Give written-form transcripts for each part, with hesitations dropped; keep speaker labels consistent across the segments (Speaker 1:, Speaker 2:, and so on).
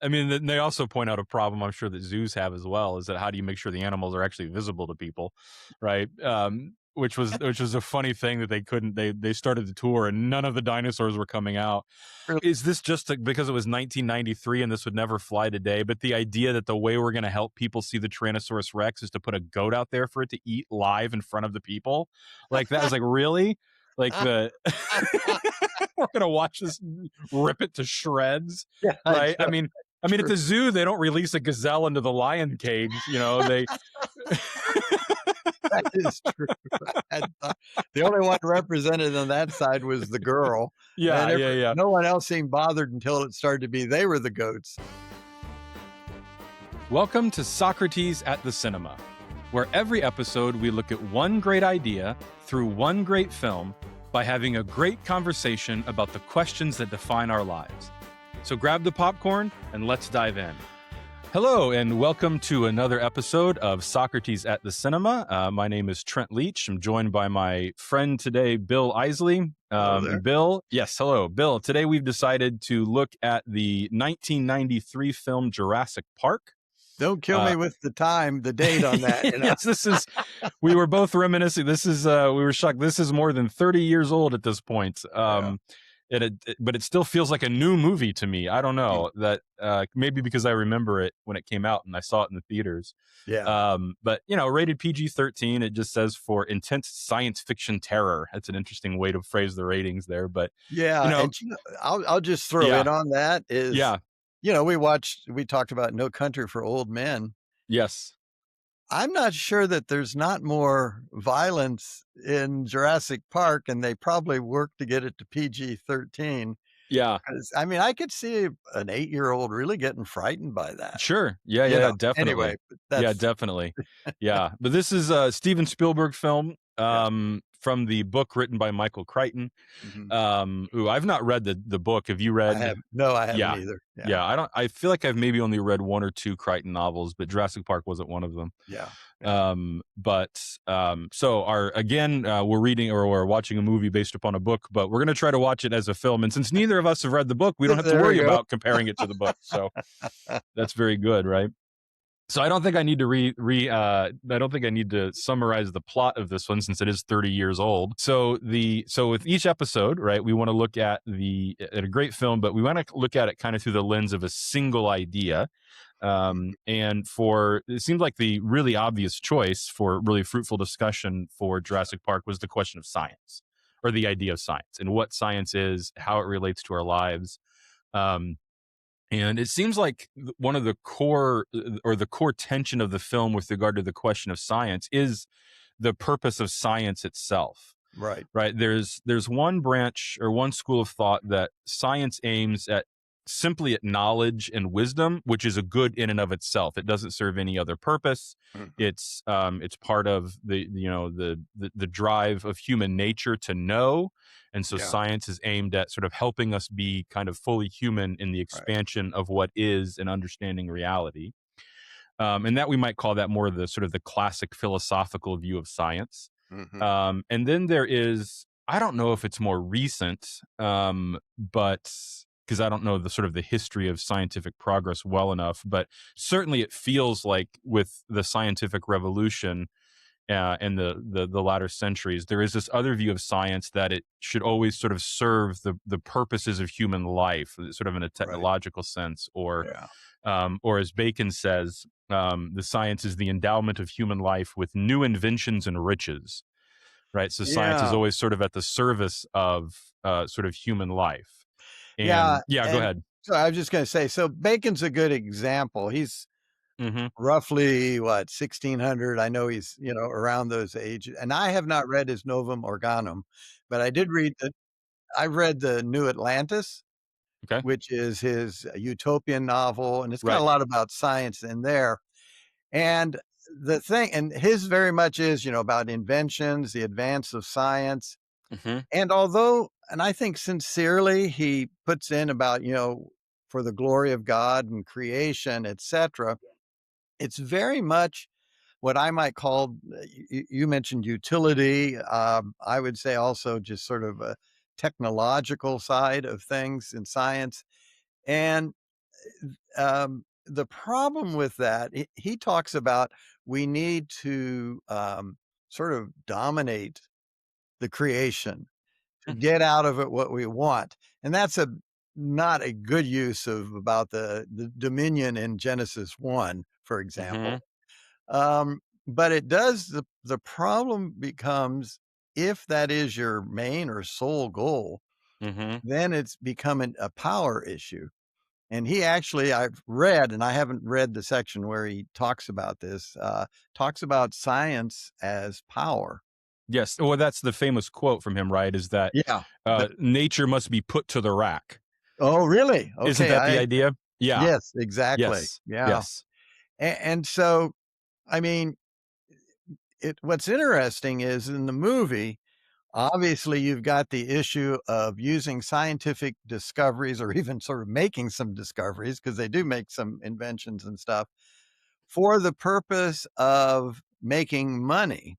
Speaker 1: I mean, then they also point out a problem I'm sure that zoos have as well, is that how do you make sure the animals are actually visible to people, right? Which was a funny thing that they started the tour and none of the dinosaurs were coming out.
Speaker 2: Really?
Speaker 1: Is this just because it was 1993 and this would never fly today? But the idea that the way we're going to help people see the Tyrannosaurus Rex is to put a goat out there for it to eat live in front of the people, like that was like really like the we're gonna watch this rip it to shreds,
Speaker 2: Yeah,
Speaker 1: right? I mean, at
Speaker 2: true.
Speaker 1: the zoo, they don't release a gazelle into the lion cage. They,
Speaker 2: That is true. The only one represented on that side was the girl,
Speaker 1: yeah,
Speaker 2: and
Speaker 1: yeah, yeah.
Speaker 2: no one else seemed bothered until it started to be they were the goats.
Speaker 1: Welcome to Socrates at the Cinema, where every episode we look at one great idea through one great film by having a great conversation about the questions that define our lives. So grab the popcorn and let's dive in. Hello, and welcome to another episode of Socrates at the Cinema. My name is Trent Leach. I'm joined by my friend today, Bill Isley.
Speaker 2: Hello there.
Speaker 1: Bill, yes, hello. Bill, today we've decided to look at the 1993 film Jurassic Park.
Speaker 2: Don't kill me with the date on that.
Speaker 1: Yes, we were both reminiscing. We were shocked. This is more than 30 years old at this point. But it still feels like a new movie to me. I don't know that maybe because I remember it when it came out and I saw it in the theaters.
Speaker 2: Yeah.
Speaker 1: But rated PG-13. It just says for intense science fiction terror. That's an interesting way to phrase the ratings there. But
Speaker 2: Yeah, and I'll just throw in on that is,
Speaker 1: yeah,
Speaker 2: we talked about No Country for Old Men.
Speaker 1: yes.
Speaker 2: I'm not sure that there's not more violence in Jurassic Park, and they probably worked to get it to PG-13.
Speaker 1: Yeah.
Speaker 2: I could see an 8-year-old really getting frightened by that.
Speaker 1: Sure. Yeah, definitely.
Speaker 2: Anyway,
Speaker 1: Yeah, definitely. Yeah. But this is a Steven Spielberg film from the book written by Michael Crichton. I've not read the book. Have you read?
Speaker 2: No, I haven't either.
Speaker 1: Yeah. I feel like I've maybe only read one or two Crichton novels, but Jurassic Park wasn't one of them.
Speaker 2: Yeah.
Speaker 1: We're watching a movie based upon a book, but we're going to try to watch it as a film. And since neither of us have read the book, we don't have to worry about comparing it to the book. So that's very good, right? So I don't think I need to I don't think I need to summarize the plot of this one since it is 30 years old. So with each episode, right, we want to look at a great film, but we want to look at it kind of through the lens of a single idea. And it seems like the really obvious choice for really fruitful discussion for Jurassic Park was the question of science, or the idea of science and what science is, how it relates to our lives. And it seems like one of the core tension of the film with regard to the question of science is the purpose of science itself.
Speaker 2: Right.
Speaker 1: Right. There's one branch or one school of thought that science aims at simply at knowledge and wisdom, which is a good in and of itself. It doesn't serve any other purpose. It's part of the drive of human nature to know. And so science is aimed at sort of helping us be kind of fully human in the expansion of what is and understanding reality. And that we might call that more the sort of the classic philosophical view of science. And then there is, I don't know if it's more recent, but because I don't know the sort of the history of scientific progress well enough, but certainly it feels like with the scientific revolution in the latter centuries, there is this other view of science that it should always sort of serve the purposes of human life, sort of in a technological sense, or as Bacon says, the science is the endowment of human life with new inventions and riches, right? So science is always sort of at the service of sort of human life. And, go ahead.
Speaker 2: So I was just going to say, so Bacon's a good example. He's roughly 1600. I know he's around those ages, and I have not read his Novum Organum, but I did read I've read the New Atlantis, which is his utopian novel, and it's got a lot about science in there. And the thing, and his very much is about inventions, the advance of science. And although, and I think sincerely, he puts in about, for the glory of God and creation, etc. It's very much what I might call, you mentioned utility. I would say also just sort of a technological side of things in science. And the problem with that, he talks about we need to sort of dominate the creation to get out of it what we want. And that's a not a good use of about the dominion in Genesis 1, for
Speaker 1: Mm-hmm.
Speaker 2: example. But it does the problem becomes if that is your main or sole goal,
Speaker 1: Mm-hmm.
Speaker 2: then it's becoming a power issue. And he actually, I've read, and I haven't read the section where he talks about this, talks about science as power.
Speaker 1: Yes. Well, that's the famous quote from him, right? Is that
Speaker 2: Yeah. But
Speaker 1: nature must be put to the rack.
Speaker 2: oh, really?
Speaker 1: Isn't
Speaker 2: Okay.
Speaker 1: that the idea? Yeah.
Speaker 2: Yes, exactly.
Speaker 1: Yes.
Speaker 2: Yeah.
Speaker 1: Yes.
Speaker 2: And so, I mean, what's interesting is in the movie, obviously, you've got the issue of using scientific discoveries or even sort of making some discoveries because they do make some inventions and stuff for the purpose of making money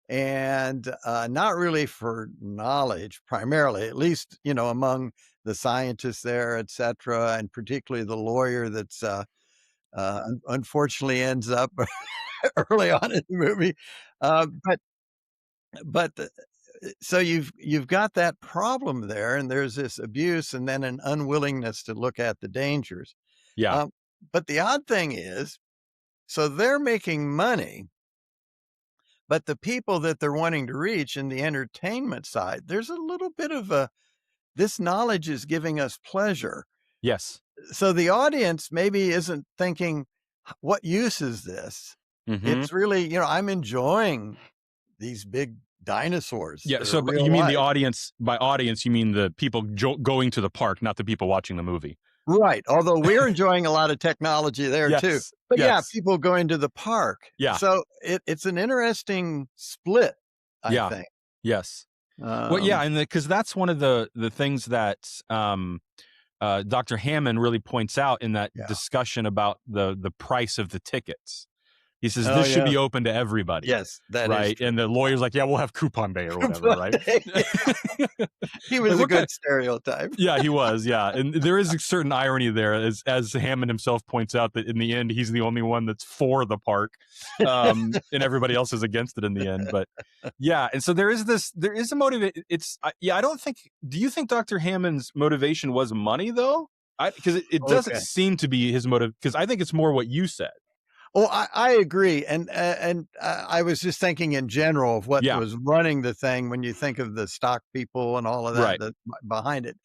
Speaker 2: and not really for knowledge primarily, at least, among the scientists there, et cetera, and particularly the lawyer that's unfortunately ends up early on in the movie. But so you've got that problem there, and there's this abuse and then an unwillingness to look at the dangers.
Speaker 1: Yeah.
Speaker 2: Um, but the odd thing is, so they're making money, but the people that they're wanting to reach in the entertainment side, there's a little bit of a this knowledge is giving us pleasure.
Speaker 1: Yes.
Speaker 2: So the audience maybe isn't thinking, what use is this?
Speaker 1: Mm-hmm.
Speaker 2: It's really, I'm enjoying these big dinosaurs
Speaker 1: Yeah.
Speaker 2: that are
Speaker 1: So, but
Speaker 2: real
Speaker 1: you mean the
Speaker 2: life.
Speaker 1: audience? By audience, you mean the people going to the park, not the people watching the movie.
Speaker 2: Right, although we're enjoying a lot of technology there too.
Speaker 1: Yes.
Speaker 2: But yeah,
Speaker 1: Yes.
Speaker 2: people going to the park.
Speaker 1: Yeah.
Speaker 2: So it's an interesting split, I
Speaker 1: Yeah.
Speaker 2: think.
Speaker 1: Yes. Well, yeah,
Speaker 2: Um,
Speaker 1: and because that's one of the things that Dr. Hammond really points out in that
Speaker 2: yeah.
Speaker 1: discussion about the price of the tickets. He says
Speaker 2: Oh,
Speaker 1: this should
Speaker 2: yeah.
Speaker 1: be open to everybody,
Speaker 2: Yes, that is
Speaker 1: right?
Speaker 2: true.
Speaker 1: And the lawyer's like, yeah, we'll have coupon day or whatever, right?
Speaker 2: Yeah. He
Speaker 1: Like
Speaker 2: was a
Speaker 1: what kind?
Speaker 2: good stereotype.
Speaker 1: Yeah, he was. Yeah, and there is a certain irony there, as Hammond himself points out, that in the end he's the only one that's for the park, and everybody else is against it in the end. But yeah, and so there is a motive. Yeah, I don't think. Do you think Dr. Hammond's motivation was money though? Because it doesn't
Speaker 2: Okay.
Speaker 1: seem to be his motive. Because I think it's more what you said.
Speaker 2: Oh, I agree, and I was just thinking in general of what
Speaker 1: Yeah.
Speaker 2: was running the thing when you think of the stock people and all of that
Speaker 1: Right.
Speaker 2: that behind it.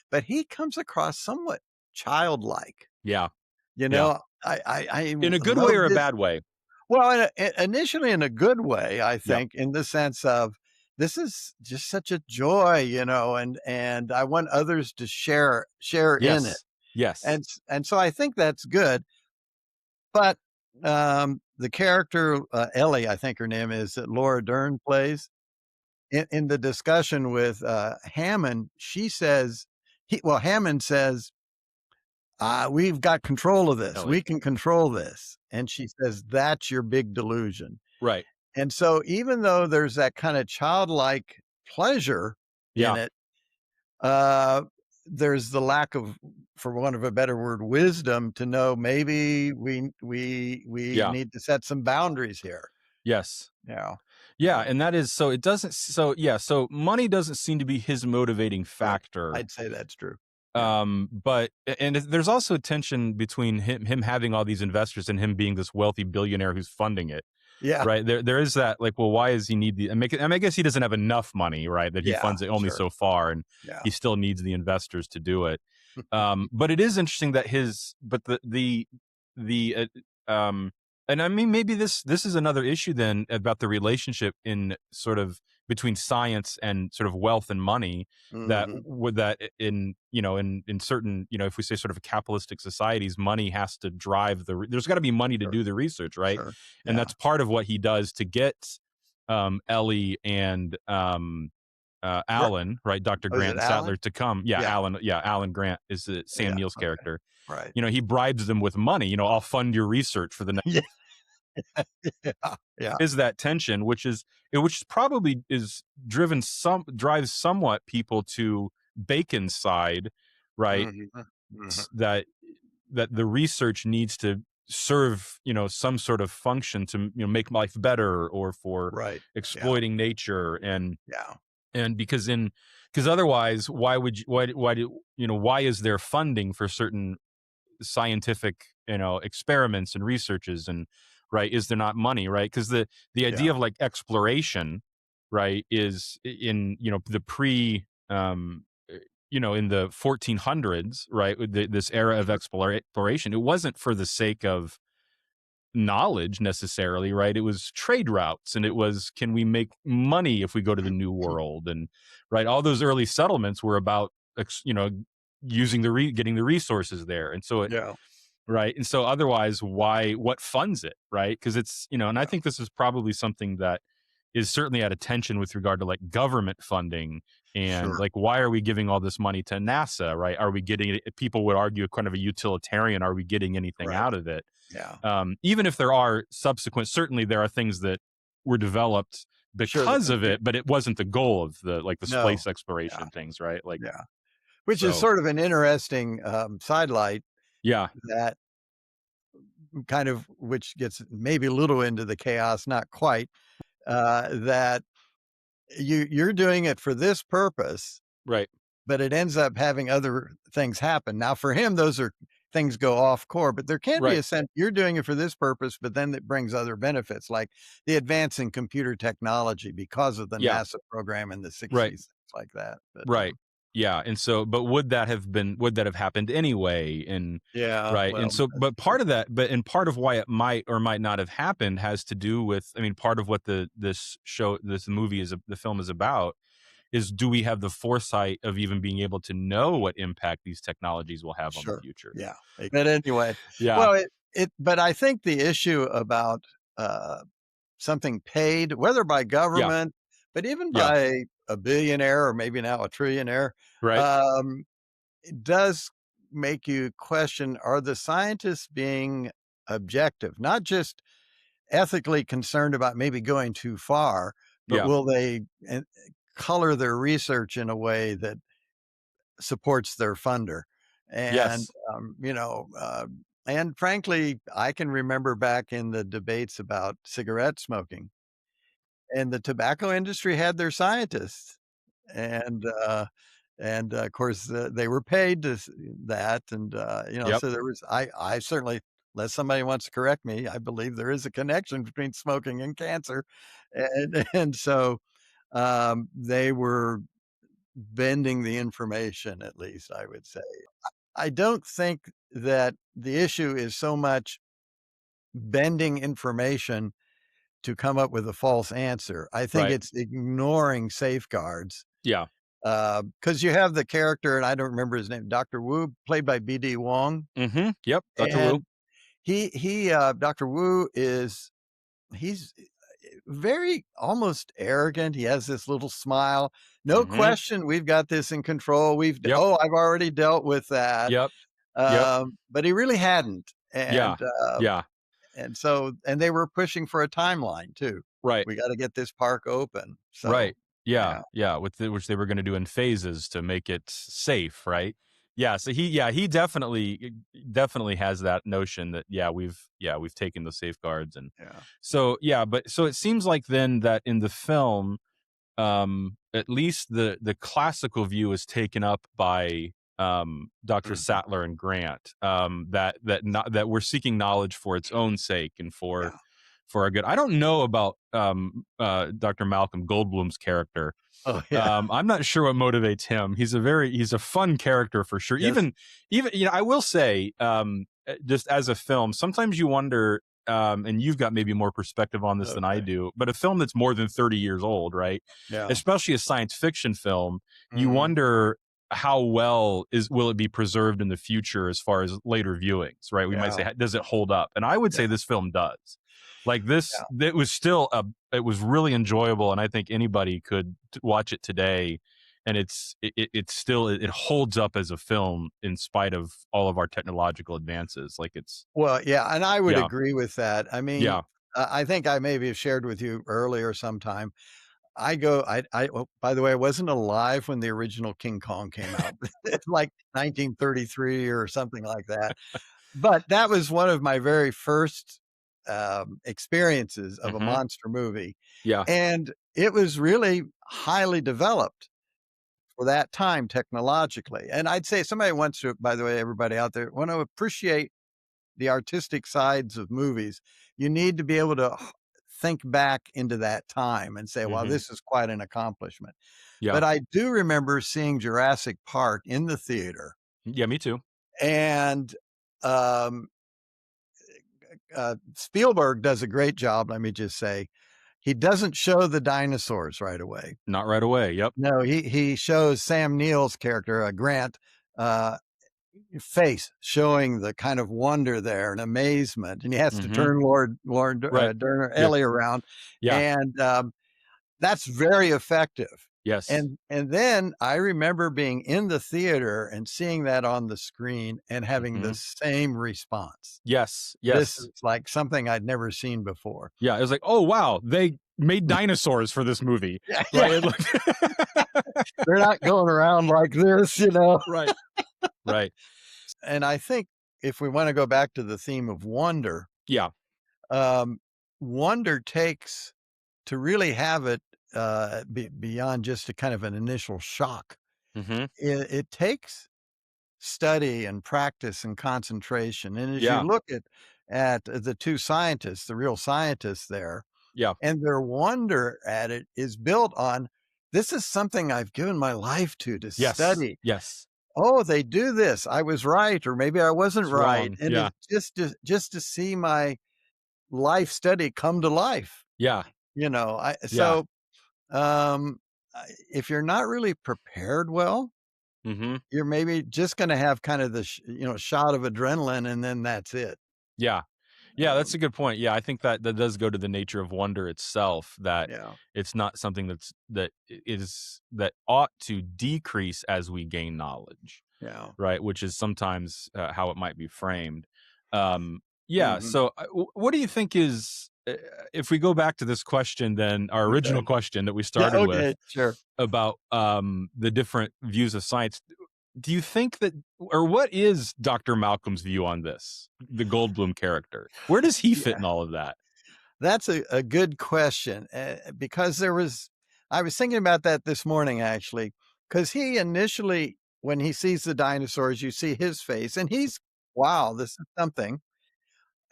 Speaker 2: But he comes across somewhat childlike.
Speaker 1: Yeah.
Speaker 2: You
Speaker 1: Yeah.
Speaker 2: know, I
Speaker 1: In a good way or
Speaker 2: love
Speaker 1: a
Speaker 2: this.
Speaker 1: bad way.
Speaker 2: Well, initially in a good way, I
Speaker 1: Yeah.
Speaker 2: think, in the sense of this is just such a joy, and I want others to share in it.
Speaker 1: Yes. Yes.
Speaker 2: And so I think that's good. But the character Ellie, I think her name is that Laura Dern plays in the discussion with Hammond. She says, Hammond says, we've got control of this.
Speaker 1: Ellie.
Speaker 2: We can control this. And she says, that's your big delusion.
Speaker 1: Right.
Speaker 2: And so even though there's that kind of childlike pleasure in
Speaker 1: Yeah.
Speaker 2: it, uh, there's the lack of, for want of a better word, wisdom to know maybe we
Speaker 1: Yeah.
Speaker 2: need to set some boundaries here.
Speaker 1: Yes.
Speaker 2: Yeah.
Speaker 1: Yeah, and that is so it doesn't so yeah, so money doesn't seem to be his motivating
Speaker 2: Right.
Speaker 1: factor.
Speaker 2: I'd say that's true. Yeah.
Speaker 1: But and there's also a tension between him having all these investors and him being this wealthy billionaire who's funding it.
Speaker 2: Yeah.
Speaker 1: Right. There is that, like, well, why does he need I guess he doesn't have enough money, right? That he
Speaker 2: Yeah.
Speaker 1: funds it only
Speaker 2: Sure.
Speaker 1: so far, and
Speaker 2: Yeah.
Speaker 1: he still needs the investors to do it. But it is interesting that the and I mean, maybe this is another issue then about the relationship in sort of between science and sort of wealth and money, that
Speaker 2: Mhm.
Speaker 1: would that in in certain, if we say sort of capitalistic societies, money has to drive there's got to be money to
Speaker 2: Sure.
Speaker 1: do the research, right?
Speaker 2: Sure.
Speaker 1: And
Speaker 2: Yeah.
Speaker 1: that's part of what he does to get Ellie and
Speaker 2: Right.
Speaker 1: Alan, right? Dr.
Speaker 2: Oh, is
Speaker 1: Grant
Speaker 2: it
Speaker 1: and Sattler
Speaker 2: Alan?
Speaker 1: to come. Yeah,
Speaker 2: Yeah.
Speaker 1: Alan. Yeah, Alan Grant is Sam
Speaker 2: Yeah.
Speaker 1: Neill's
Speaker 2: Okay.
Speaker 1: character.
Speaker 2: Right.
Speaker 1: He bribes them with money. I'll fund your research for the next.
Speaker 2: Yeah. Yeah. Yeah.
Speaker 1: Is that tension, which probably is drives somewhat people to Bacon's side, right?
Speaker 2: Mhm. Mhm.
Speaker 1: That that the research needs to serve, some sort of function to, make life better, or for
Speaker 2: Right. Yeah.
Speaker 1: exploiting nature.
Speaker 2: Yeah.
Speaker 1: And because otherwise, why would you, why do, why is there funding for certain scientific, experiments and researches, and right, is there not money, right? Because the idea
Speaker 2: Yeah.
Speaker 1: of like exploration, right, is in, the pre in the 1400s, right, with this era of
Speaker 2: Sure.
Speaker 1: exploration, it wasn't for the sake of knowledge necessarily, right? It was trade routes, and it was, can we make money if we go to the new world? And right, all those early settlements were about using getting the resources there. And so it,
Speaker 2: Yeah.
Speaker 1: right, and so otherwise, why, what funds it, right? Because it's, and I
Speaker 2: Yeah.
Speaker 1: think this is probably something that is certainly at a tension with regard to like government funding. And
Speaker 2: Sure.
Speaker 1: like, why are we giving all this money to NASA, right? Are we getting it? People would argue kind of a utilitarian, are we getting anything
Speaker 2: Right.
Speaker 1: out of it?
Speaker 2: Yeah.
Speaker 1: Even if there are subsequent, certainly there are things that were developed
Speaker 2: Sure. The
Speaker 1: because of
Speaker 2: computer.
Speaker 1: it, but it wasn't the goal of the, like, the
Speaker 2: No.
Speaker 1: space exploration
Speaker 2: Yeah.
Speaker 1: and things, right? Like,
Speaker 2: Yeah. Which is
Speaker 1: so
Speaker 2: sort of an interesting, sidelight
Speaker 1: yeah,
Speaker 2: that kind of which gets maybe a little into the chaos, not quite, that you're doing it for this purpose,
Speaker 1: right,
Speaker 2: but it ends up having other things happen. Now, for him, those are things go off core, but there can be
Speaker 1: right,
Speaker 2: a sense you're doing it for this purpose, but then it brings other benefits, like the advance in computer technology because of the
Speaker 1: yeah,
Speaker 2: NASA program in the
Speaker 1: right.
Speaker 2: '60s, things like that. But
Speaker 1: Right. Yeah, and so, but would that have happened anyway? And
Speaker 2: yeah,
Speaker 1: right, and
Speaker 2: well,
Speaker 1: so,
Speaker 2: that's
Speaker 1: but part of that, and part of why it might or might not have happened has to do with, I mean, part of what this movie the film is about, is, do we have the foresight of even being able to know what impact these technologies will have on the
Speaker 2: sure,
Speaker 1: future?
Speaker 2: yeah. But anyway,
Speaker 1: Yeah,
Speaker 2: well, but I think the issue about uh, something paid, whether by
Speaker 1: yeah,
Speaker 2: government, but even
Speaker 1: yeah,
Speaker 2: by a billionaire or maybe now a trillionaire,
Speaker 1: right,
Speaker 2: um, it does make you question, are the scientists being objective? Not just ethically concerned about maybe going too far, but
Speaker 1: yeah,
Speaker 2: will they color their research in a way that supports their funder? And,
Speaker 1: yes,
Speaker 2: and frankly, I can remember back in the debates about cigarette smoking, and the tobacco industry had their scientists, and, of course, they were paid to that, and,
Speaker 1: yep,
Speaker 2: so there was I certainly, unless somebody wants to correct me, I believe there is a connection between smoking and cancer, and so, they were bending the information, at least, I would say. I don't think that the issue is so much bending information to come up with a false answer. I think
Speaker 1: right,
Speaker 2: it's ignoring safeguards.
Speaker 1: yeah,
Speaker 2: Because you have the character, and I don't remember his name, Doctor Wu, played by BD Wong,
Speaker 1: yep, Dr. Wu,
Speaker 2: and Doctor Wu he's very almost arrogant. He has this little smile. "No
Speaker 1: hmm
Speaker 2: question, we've got this in control.
Speaker 1: yep,
Speaker 2: I've already dealt with that."
Speaker 1: yep, yep,
Speaker 2: But he really hadn't,
Speaker 1: yeah, yeah,
Speaker 2: and they were pushing for a timeline too.
Speaker 1: right.
Speaker 2: "We gotta get this park open." So,
Speaker 1: Right. Yeah,
Speaker 2: yeah,
Speaker 1: yeah, which they were gonna do in phases to make it safe, right? Yeah, so he definitely has that notion that, we've taken the safeguards. And
Speaker 2: yeah.
Speaker 1: so, yeah, but so it seems like then that in the film, at least the classical view is taken up by, Dr.
Speaker 2: Mhm.
Speaker 1: Sattler and Grant, that we're seeking knowledge for its own sake and
Speaker 2: Yeah.
Speaker 1: for our good. I don't know about, Dr. Malcolm Goldblum's character.
Speaker 2: Oh, yeah.
Speaker 1: I'm not sure what motivates him. He's a fun character for sure.
Speaker 2: Yes.
Speaker 1: Even I will say, just as a film, sometimes you wonder, and you've got maybe more perspective on this than I
Speaker 2: Okay.
Speaker 1: do, but a film that's more than 30 years old, right?
Speaker 2: Yeah.
Speaker 1: Especially a science fiction film, you
Speaker 2: Mhm.
Speaker 1: wonder how well will it be preserved in the future as far as later viewings, right? We might say,
Speaker 2: Yeah.
Speaker 1: does it hold up? And I would
Speaker 2: Yeah.
Speaker 1: say this film does. Like this,
Speaker 2: Yeah.
Speaker 1: it was really enjoyable, and I think anybody could watch it today, and it's still, it holds up as a film in spite of all of our technological advances. Like it's,
Speaker 2: Well, yeah, and I would
Speaker 1: yeah,
Speaker 2: agree with that. I mean,
Speaker 1: yeah,
Speaker 2: I think I maybe have shared with you earlier sometime. Oh, by the way, I wasn't alive when the original King Kong came out. It's like 1933 or something like that. But that was one of my very first, experiences of a
Speaker 1: Mhm.
Speaker 2: monster movie,
Speaker 1: Yeah.
Speaker 2: and it was really highly developed for that time technologically, and I'd say somebody wants to, by the way, everybody out there, want to appreciate the artistic sides of movies, you need to be able to think back into that time and say, "Wow,
Speaker 1: Mhm.
Speaker 2: this is quite an accomplishment."
Speaker 1: Yeah.
Speaker 2: But I do remember seeing Jurassic Park in the theater,
Speaker 1: Yeah, me too.
Speaker 2: and, um, Spielberg does a great job, let me just say. He doesn't show the dinosaurs right away.
Speaker 1: Not right away. Yep.
Speaker 2: No, he shows Sam Neill's character, Grant, uh, face showing the kind of wonder there and amazement, and he has to
Speaker 1: Mhm.
Speaker 2: turn Lord
Speaker 1: Right.
Speaker 2: Durner
Speaker 1: Yeah.
Speaker 2: Ellie around,
Speaker 1: Yeah.
Speaker 2: and, that's very effective,
Speaker 1: Yes.
Speaker 2: and then I remember being in the theater and seeing that on the screen and having the
Speaker 1: Mhm.
Speaker 2: same response.
Speaker 1: Yes.
Speaker 2: This
Speaker 1: Yes.
Speaker 2: is like something I'd never seen before.
Speaker 1: Yeah, it was like, "Oh, wow, they made dinosaurs for this movie."
Speaker 2: Yeah, yeah,
Speaker 1: Right? It looked
Speaker 2: they're not going around like this, you know?
Speaker 1: Right. Right.
Speaker 2: And I think if we wanna go back to the theme of wonder,
Speaker 1: Yeah.
Speaker 2: um, wonder takes to really have it, beyond just a kind of an initial shock,
Speaker 1: Mhm.
Speaker 2: it takes study and practice and concentration, and as you
Speaker 1: Yeah.
Speaker 2: look at the 2 scientists, the real scientists there,
Speaker 1: Yeah.
Speaker 2: and their wonder at it is built on, "This is something I've given my life to
Speaker 1: Yes.
Speaker 2: study.
Speaker 1: Yes.
Speaker 2: Oh, they do this. I was right, or maybe I wasn't
Speaker 1: It's
Speaker 2: right."
Speaker 1: wrong.
Speaker 2: And
Speaker 1: Yeah.
Speaker 2: it's just to see my life study come to life,
Speaker 1: Yeah.
Speaker 2: you know? I
Speaker 1: Yeah.
Speaker 2: so, if you're not really prepared well,
Speaker 1: Mhm.
Speaker 2: you're maybe just gonna have kind of the shot of adrenaline, and then that's it.
Speaker 1: Yeah. Yeah, that's
Speaker 2: Um,
Speaker 1: a good point. Yeah, I think that does go to the nature of wonder itself, that
Speaker 2: yeah,
Speaker 1: it's not something that ought to decrease as we gain knowledge,
Speaker 2: yeah.
Speaker 1: right? Which is sometimes how it might be framed. Um, yeah.
Speaker 2: Mhm.
Speaker 1: So, what do you think is, if we go back to this question, then our original
Speaker 2: Okay.
Speaker 1: question that we
Speaker 2: Yeah,
Speaker 1: started
Speaker 2: okay,
Speaker 1: with
Speaker 2: sure.
Speaker 1: about the different views of science? Do you think that, or what is Dr. Malcolm's view on this, the Goldblum character? Where does he fit
Speaker 2: Yeah,
Speaker 1: in all of that?
Speaker 2: that's a good question, because I was thinking about that this morning, actually, because he initially when he sees the dinosaurs, you see his face, and he's, "Wow, this is something."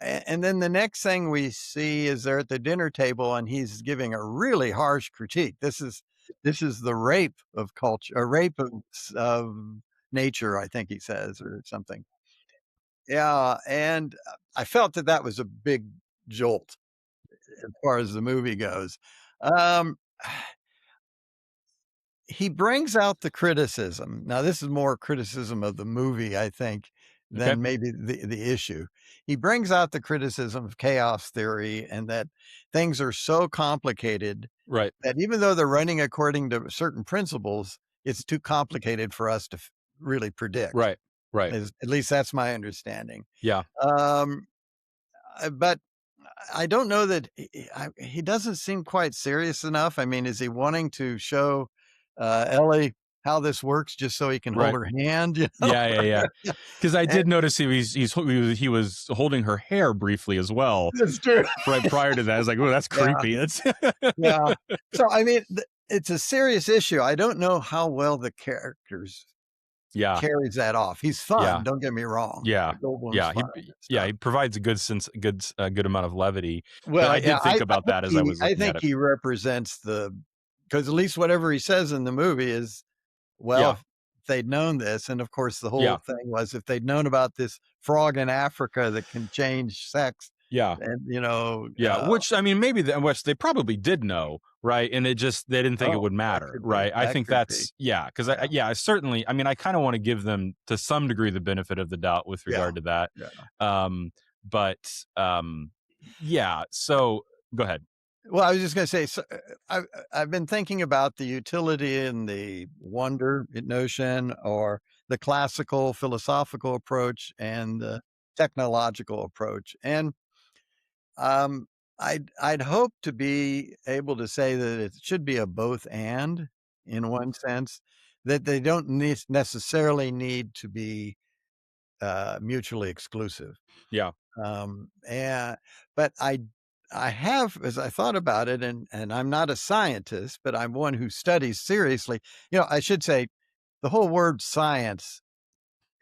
Speaker 2: And then the next thing we see is they're at the dinner table and he's giving a really harsh critique. This is the rape of culture, a rape of nature, I think he says, or something. Yeah, and I felt that that was a big jolt as far as the movie goes. Um, he brings out the criticism. Now, this is more criticism of the movie, I think,
Speaker 1: Okay.
Speaker 2: than maybe the issue. He brings out the criticism of chaos theory and that things are so complicated
Speaker 1: Right.
Speaker 2: that even though they're running according to certain principles, it's too complicated for us to really predict.
Speaker 1: Right. Right.
Speaker 2: At least that's my understanding.
Speaker 1: Yeah.
Speaker 2: Um, but I don't know that he doesn't seem quite serious enough. I mean, is he wanting to show, Ellie how this works just so he can hold
Speaker 1: Right.
Speaker 2: her hand, you know?
Speaker 1: Yeah. Yeah. Yeah. Because I
Speaker 2: And
Speaker 1: did notice he was holding her hair briefly as well.
Speaker 2: that's true.
Speaker 1: Right prior to that, I was like, "Oh, that's
Speaker 2: Yeah,
Speaker 1: creepy." That's
Speaker 2: yeah. So, I mean, it's a serious issue. I don't know how well the characters
Speaker 1: yeah.
Speaker 2: carries that off. He's
Speaker 1: Yeah.
Speaker 2: fun, don't get me wrong.
Speaker 1: Yeah.
Speaker 2: Goldblum's
Speaker 1: Yeah.
Speaker 2: fun and
Speaker 1: Yeah.
Speaker 2: stuff.
Speaker 1: He provides a good sense, a good amount of levity. But
Speaker 2: Well,
Speaker 1: I
Speaker 2: yeah,
Speaker 1: did think about that as I was
Speaker 2: I
Speaker 1: looking at
Speaker 2: think
Speaker 1: it.
Speaker 2: he represents because at least whatever he says in the movie is, well,
Speaker 1: Yeah.
Speaker 2: if they'd known this, and of course, the whole
Speaker 1: Yeah.
Speaker 2: thing was if they'd known about this frog in Africa that can change sex,
Speaker 1: Yeah.
Speaker 2: and,
Speaker 1: Yeah, which I mean, maybe which they probably did know, right? And they didn't think it
Speaker 2: oh,
Speaker 1: would
Speaker 2: that
Speaker 1: matter,
Speaker 2: could be,
Speaker 1: right? I
Speaker 2: that
Speaker 1: think
Speaker 2: could be.
Speaker 1: that's yeah, because
Speaker 2: Yeah,
Speaker 1: I certainly, I mean, I kind of want to give them to some degree the benefit of the doubt with
Speaker 2: yeah,
Speaker 1: regard to that.
Speaker 2: yeah.
Speaker 1: Um, but yeah. So go ahead.
Speaker 2: Well, I was just gonna say, so, I've been thinking about the utility and the wonder notion, or the classical philosophical approach and the technological approach, and Um, I'd hope to be able to say that it should be a both and in one sense, that they don't necessarily need to be mutually exclusive.
Speaker 1: Yeah.
Speaker 2: And but I have, as I thought about it, and I'm not a scientist, but I'm one who studies seriously. I should say the whole word science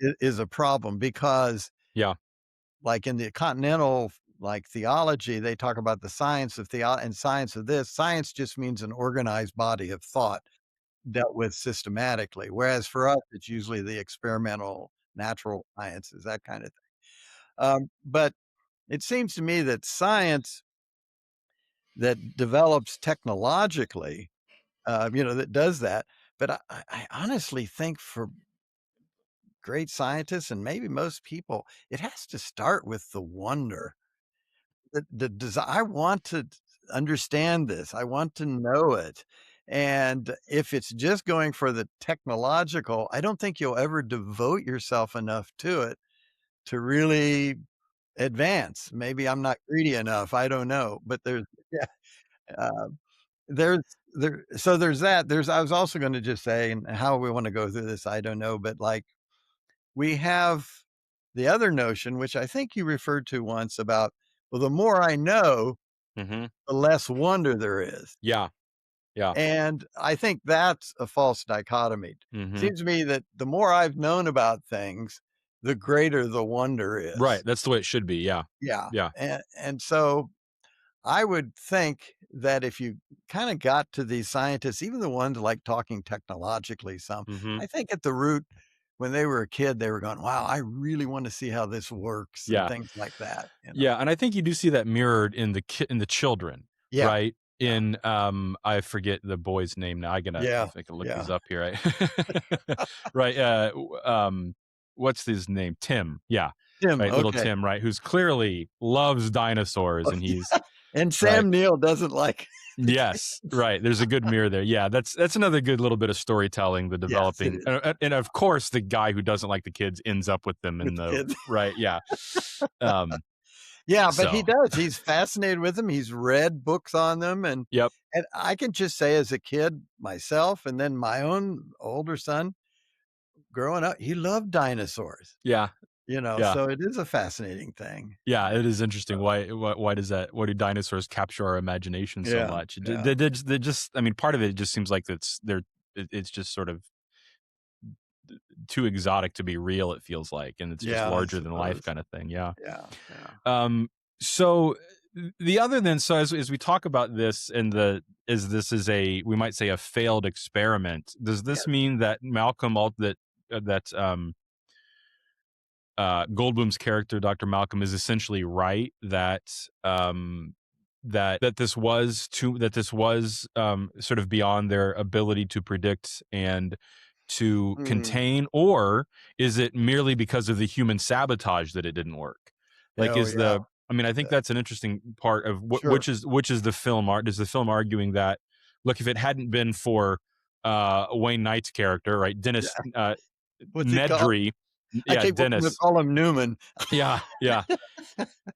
Speaker 2: is a problem because,
Speaker 1: Yeah.
Speaker 2: like in the continental like theology, they talk about the science of and science of this. Science just means an organized body of thought dealt with systematically, whereas for us, it's usually the experimental natural sciences, that kind of thing. But it seems to me that science that develops technologically, that does that. But I honestly think for great scientists and maybe most people, it has to start with the wonder. I want to understand this. I want to know it. And if it's just going for the technological, I don't think you'll ever devote yourself enough to it to really advance. Maybe I'm not greedy enough. I don't know. But there's, yeah, uh, there's, so there's that. I was also going to just say, and how we want to go through this, I don't know. But like, we have the other notion, which I think you referred to once about, well, the more I know,
Speaker 1: Mm-hmm.
Speaker 2: the less wonder there is.
Speaker 1: Yeah. Yeah.
Speaker 2: And I think that's a false dichotomy.
Speaker 1: Mm-hmm.
Speaker 2: Seems to me that the more I've known about things, the greater the wonder
Speaker 1: Right.
Speaker 2: is.
Speaker 1: That's the way it should be. Yeah.
Speaker 2: Yeah.
Speaker 1: Yeah.
Speaker 2: And so I would think that if you kind of got to these scientists, even the ones like talking technologically some,
Speaker 1: Mm-hmm.
Speaker 2: I think at the root, when they were a kid, they were going, wow, I really want to see how this works and
Speaker 1: Yeah.
Speaker 2: things like that.
Speaker 1: Yeah, and I think you do see that mirrored in the children,
Speaker 2: Yeah.
Speaker 1: right?
Speaker 2: Yeah.
Speaker 1: In I forget the boy's name now.
Speaker 2: Yeah.
Speaker 1: If I can look
Speaker 2: Yeah.
Speaker 1: these up here, right? Right. What's his name? Tim. Yeah.
Speaker 2: Tim.
Speaker 1: Right. Little
Speaker 2: Okay.
Speaker 1: Tim. Right. Who's clearly loves dinosaurs,
Speaker 2: Oh,
Speaker 1: and he's
Speaker 2: yeah. And
Speaker 1: right.
Speaker 2: Sam Neill doesn't like the
Speaker 1: Yes, right. There's a good mirror there. Yeah, that's another good little bit of storytelling. The
Speaker 2: yes, it
Speaker 1: developing,
Speaker 2: is
Speaker 1: and of course, the guy who doesn't like the kids ends up with them in
Speaker 2: with the
Speaker 1: the
Speaker 2: kids.
Speaker 1: right. Yeah. Um.
Speaker 2: Yeah, but he
Speaker 1: So.
Speaker 2: does. He's fascinated with them. He's read books on them,
Speaker 1: Yep.
Speaker 2: and I can just say as a kid myself, and then my own older son growing up, he loved dinosaurs,
Speaker 1: Yeah. Yeah.
Speaker 2: so it is a fascinating thing.
Speaker 1: Yeah, it is interesting. Why does that? Why do dinosaurs capture our imagination so
Speaker 2: Yeah,
Speaker 1: much?
Speaker 2: yeah.
Speaker 1: They just. I mean, part of it just seems like it's just sort of too exotic to be real. It feels like, and it's just
Speaker 2: Yeah, I
Speaker 1: larger than life
Speaker 2: suppose.
Speaker 1: kind of thing. Yeah.
Speaker 2: Yeah, yeah.
Speaker 1: So the other then, so as we talk about this, and this is we might say a failed experiment. Does this
Speaker 2: Yes.
Speaker 1: mean that Goldblum's character, Dr. Malcolm, is essentially right that this was sort of beyond their ability to predict and to
Speaker 2: Mm.
Speaker 1: contain, or is it merely because of the human sabotage that it didn't work? Like,
Speaker 2: Oh, yeah.
Speaker 1: I mean, I think that's an interesting part of
Speaker 2: Sure.
Speaker 1: which is the film art. Is the film arguing that, look, if it hadn't been for Wayne Knight's character, right,
Speaker 2: Yeah.
Speaker 1: Dennis
Speaker 2: What's he called?
Speaker 1: Nedry,
Speaker 2: I
Speaker 1: yeah,
Speaker 2: keep wanting to
Speaker 1: Dennis.
Speaker 2: call him Newman.
Speaker 1: Yeah, yeah,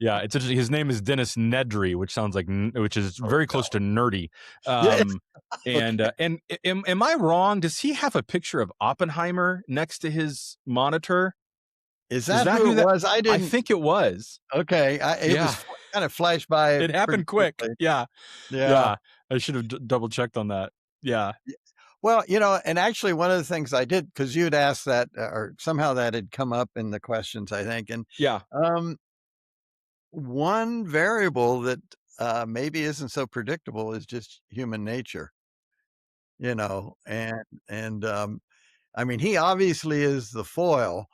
Speaker 1: yeah. It's interesting. His name is Dennis Nedry, which sounds like which is
Speaker 2: Oh,
Speaker 1: very
Speaker 2: God.
Speaker 1: close to nerdy.
Speaker 2: Yeah,
Speaker 1: Um,
Speaker 2: okay.
Speaker 1: and am I wrong? Does he have a picture of Oppenheimer next to his monitor?
Speaker 2: Is
Speaker 1: Is
Speaker 2: that
Speaker 1: that
Speaker 2: who
Speaker 1: who
Speaker 2: it
Speaker 1: that?
Speaker 2: was? I
Speaker 1: I
Speaker 2: didn't
Speaker 1: think it was.
Speaker 2: okay, it was
Speaker 1: Yeah,
Speaker 2: kind of flashed by
Speaker 1: it
Speaker 2: pretty
Speaker 1: happened quick.
Speaker 2: quickly.
Speaker 1: Yeah,
Speaker 2: Yeah.
Speaker 1: yeah. I should have double checked on that. Yeah,
Speaker 2: Y Well, and actually one of the things I did, because 'cause you'd asked that, or somehow that had come up in the questions, I think, and,
Speaker 1: yeah.
Speaker 2: um, one variable that, maybe isn't so predictable is just human nature, and I mean, he obviously is the foil,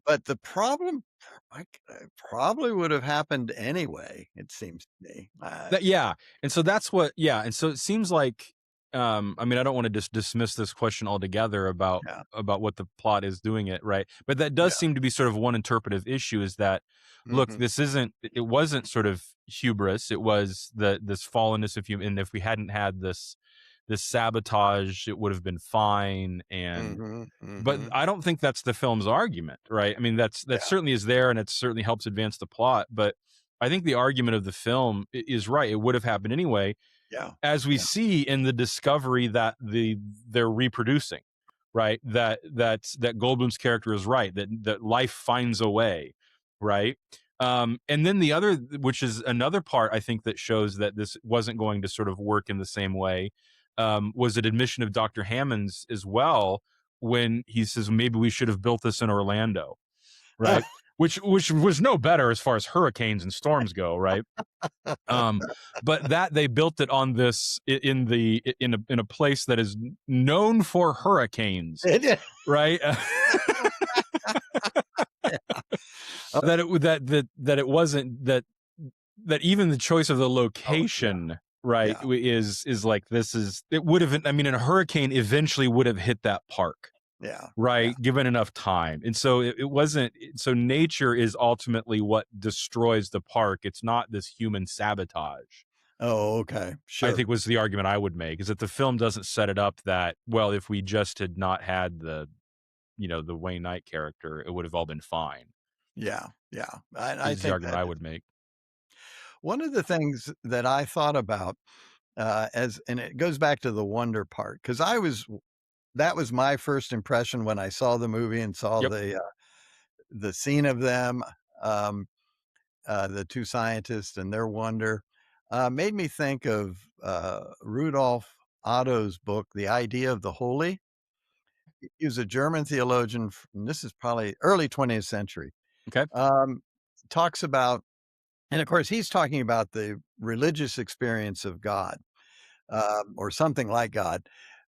Speaker 2: but the problem, probably would have happened anyway, it seems to me.
Speaker 1: Yeah. And so that's what, yeah. And so it seems like, I mean, I don't want to just dismiss this question altogether
Speaker 2: Yeah,
Speaker 1: about what the plot is doing it, right? But that
Speaker 2: yeah,
Speaker 1: does seem to be sort of one interpretive issue is that, look,
Speaker 2: mhm,
Speaker 1: it wasn't sort of hubris. It was this fallenness of human. And if we hadn't had this sabotage, it would have been fine.
Speaker 2: mhm,
Speaker 1: But
Speaker 2: mhm,
Speaker 1: I don't think that's the film's argument, right? I mean, that
Speaker 2: yeah,
Speaker 1: certainly is there, and it certainly helps advance the plot. But I think the argument of the film is right. It would have happened anyway,
Speaker 2: yeah,
Speaker 1: as we
Speaker 2: yeah,
Speaker 1: see in the discovery that they're reproducing, right? That Goldblum's character is right, that life finds a way, right? And then the other, which is another part I think that shows that this wasn't going to sort of work in the same way, was an admission of Dr. Hammond's as well, when he says maybe we should have built this in Orlando, right? Which was no better as far as hurricanes and storms go, right? um but that they built it on this in a place that is known for hurricanes,
Speaker 2: It is.
Speaker 1: right?
Speaker 2: Oh,
Speaker 1: That it wasn't that even the choice of the
Speaker 2: oh, yeah,
Speaker 1: location, right,
Speaker 2: yeah,
Speaker 1: is like, this is, it would have, I mean, a hurricane eventually would have hit that park,
Speaker 2: yeah, yeah.
Speaker 1: right, given enough time. And so it wasn't, so nature is ultimately what destroys the park. It's not this human sabotage,
Speaker 2: Oh, okay,
Speaker 1: I
Speaker 2: sure.
Speaker 1: think, was the argument I would make, is that the film doesn't set it up that, well, if we just had not had the Wayne Knight character, it would have all been fine,
Speaker 2: Yeah, yeah. I
Speaker 1: is the
Speaker 2: think
Speaker 1: argument
Speaker 2: that
Speaker 1: I
Speaker 2: is
Speaker 1: would make.
Speaker 2: one of the things that I thought about, as and it goes back to the wonder part, because that was my first impression when I saw the movie and saw
Speaker 1: Yep.
Speaker 2: the scene of them, um, the 2 scientists and their wonder, made me think of, Rudolf Otto's book, The Idea of the Holy. He was a German theologian, and this is probably early 20th century.
Speaker 1: Okay.
Speaker 2: Um, talks about, and of course, he's talking about the religious experience of God, or something like God.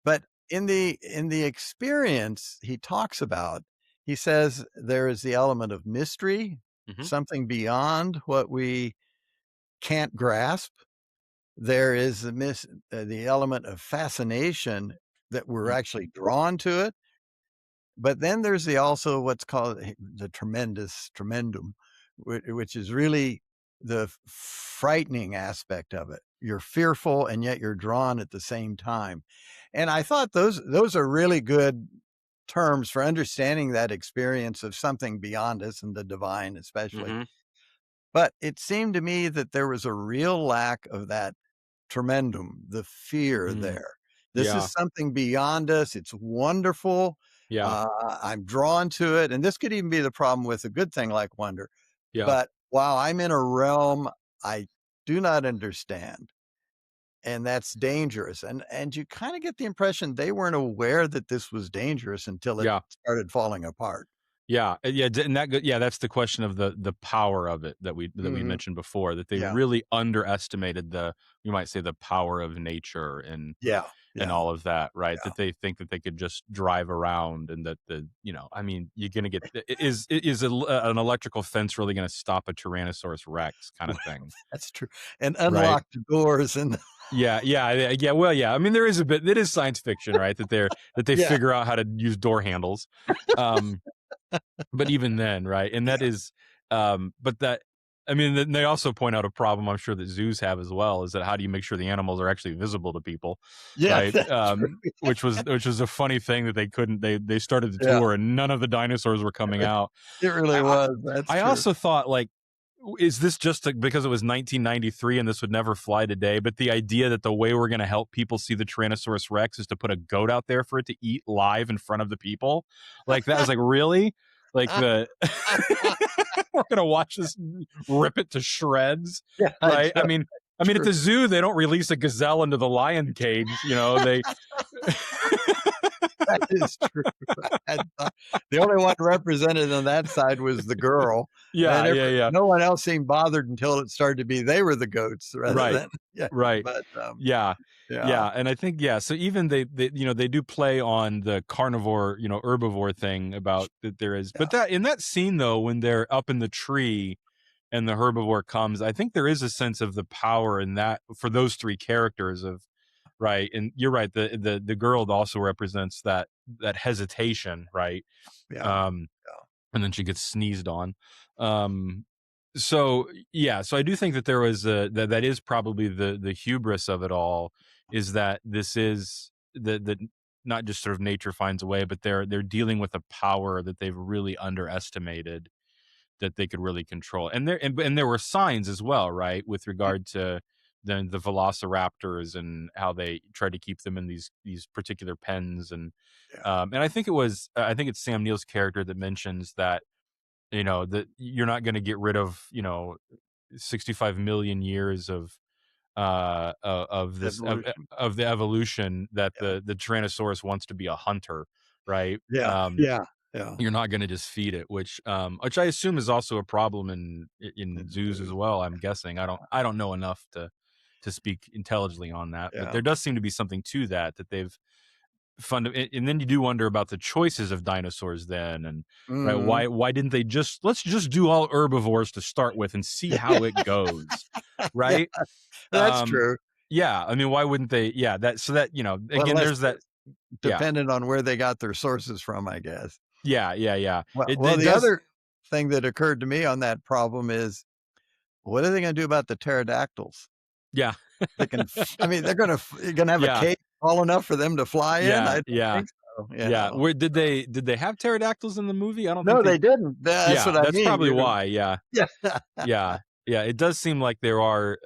Speaker 2: But in the experience he talks about, he says there is the element of mystery,
Speaker 1: Hmm.
Speaker 2: something beyond what we can't grasp. There is the element of fascination that we're actually drawn to it. But then there's the also what's called the tremendum, which is really the frightening aspect of it. You're fearful and yet you're drawn at the same time. And I thought those are really good terms for understanding that experience of something beyond us and the divine especially.
Speaker 1: Hmm.
Speaker 2: But it seemed to me that there was a real lack of that tremendum, the fear
Speaker 1: Mm.
Speaker 2: there. This
Speaker 1: Yeah.
Speaker 2: is something beyond us. It's wonderful.
Speaker 1: Yeah.
Speaker 2: I'm drawn to it. And this could even be the problem with a good thing like wonder.
Speaker 1: Yeah.
Speaker 2: But wow, I'm in a realm I do not understand. And that's dangerous. And you kind of get the impression they weren't aware that this was dangerous until it
Speaker 1: Yeah.
Speaker 2: started falling apart.
Speaker 1: Yeah, yeah, and yeah, that's the question of the power of it that we
Speaker 2: Mhm.
Speaker 1: mentioned before, that they
Speaker 2: Yeah.
Speaker 1: really underestimated you might say, the power of nature
Speaker 2: Yeah.
Speaker 1: and
Speaker 2: Yeah.
Speaker 1: all of that, right?
Speaker 2: Yeah.
Speaker 1: That they think that they could just drive around, and that I mean, you're gonna get, an electrical fence really gonna stop a Tyrannosaurus Rex kind of thing,
Speaker 2: That's true. And
Speaker 1: right?
Speaker 2: unlocked doors and
Speaker 1: Yeah, yeah, yeah. Well, yeah. I mean, there is a bit. It is science fiction, right? That they
Speaker 2: yeah.
Speaker 1: figure out how to use door handles. Um, but even then, right? And that
Speaker 2: Yeah.
Speaker 1: is, but that, I mean, then they also point out a problem I'm sure that zoos have as well, is that how do you make sure the animals are actually visible to people,
Speaker 2: Yeah,
Speaker 1: right?
Speaker 2: that's true.
Speaker 1: Which was a funny thing that they couldn't. They started the
Speaker 2: Yeah,
Speaker 1: tour and none of the dinosaurs were coming out.
Speaker 2: it really
Speaker 1: I
Speaker 2: was, that's
Speaker 1: I
Speaker 2: true.
Speaker 1: also thought, like, is this just because it was 1993 and this would never fly today? But the idea that the way we're going to help people see the Tyrannosaurus Rex is to put a goat out there for it to eat live in front of the people, like, that was like, really, like, the we're going to watch this rip it to shreds,
Speaker 2: Yeah, I
Speaker 1: right? I
Speaker 2: know,
Speaker 1: mean, at
Speaker 2: true.
Speaker 1: the zoo they don't release a gazelle into the lion cage, they.
Speaker 2: That is true. I thought the only one represented on that side was the girl, and
Speaker 1: Yeah, yeah, yeah.
Speaker 2: no one else seemed bothered until it started to be they were the goats rather
Speaker 1: Right.
Speaker 2: than yeah,
Speaker 1: Right.
Speaker 2: but,
Speaker 1: Yeah.
Speaker 2: yeah,
Speaker 1: Yeah, and I think, yeah, so even they do play on the carnivore, herbivore thing, about that there is, but
Speaker 2: yeah,
Speaker 1: that in that scene though, when they're up in the tree and the herbivore comes, I think there is a sense of the power in that for those three characters of, right, and you're right, the girl also represents that hesitation, right?
Speaker 2: yeah,
Speaker 1: Um
Speaker 2: yeah,
Speaker 1: and then she gets sneezed on. Um, so yeah, so I do think that there was that is probably the hubris of it all, is that this is that not just sort of nature finds a way, but they're dealing with a power that they've really underestimated, that they could really control. And there were signs as well, right, with regard to then the velociraptors and how they try to keep them in these particular pens.
Speaker 2: Yeah.
Speaker 1: And I think it was I think it's Sam Neill's character that mentions that, that you're not going to get rid of, 65 million years of this
Speaker 2: Evolution.
Speaker 1: of the evolution, that
Speaker 2: Yeah.
Speaker 1: the Tyrannosaurus wants to be a hunter, right?
Speaker 2: Yeah. Yeah. Yeah.
Speaker 1: You're not gonna just feed it, which I assume is also a problem in
Speaker 2: And
Speaker 1: zoos as
Speaker 2: zoos.
Speaker 1: well, I'm guessing. I don't know enough to speak intelligently on that, but
Speaker 2: Yeah.
Speaker 1: there does seem to be something to that they've and then you do wonder about the choices of dinosaurs then, and right,
Speaker 2: Mhm.
Speaker 1: why didn't they just let's just do all herbivores to start with and see how it goes,
Speaker 2: Yeah,
Speaker 1: right?
Speaker 2: that's
Speaker 1: Um,
Speaker 2: true.
Speaker 1: yeah, I mean, why wouldn't they? Yeah, that so that,
Speaker 2: Well,
Speaker 1: again,
Speaker 2: unless
Speaker 1: there's that. Yeah,
Speaker 2: dependent on where they got their sources from, I guess.
Speaker 1: yeah, yeah, yeah.
Speaker 2: Well,
Speaker 1: It
Speaker 2: the
Speaker 1: does.
Speaker 2: other thing that occurred to me on that problem is, what are they gonna do about the pterodactyls?
Speaker 1: Yeah,
Speaker 2: They can f I mean, you're gonna have a
Speaker 1: yeah,
Speaker 2: cage tall enough for them to fly in?
Speaker 1: yeah,
Speaker 2: I don't
Speaker 1: yeah,
Speaker 2: think so,
Speaker 1: yeah. Where did they have pterodactyls in the movie? I don't think
Speaker 2: No,
Speaker 1: they.
Speaker 2: they didn't. That's
Speaker 1: Yeah,
Speaker 2: what I
Speaker 1: that's
Speaker 2: mean,
Speaker 1: probably why. Yeah,
Speaker 2: yeah.
Speaker 1: yeah, yeah. It does seem like there are.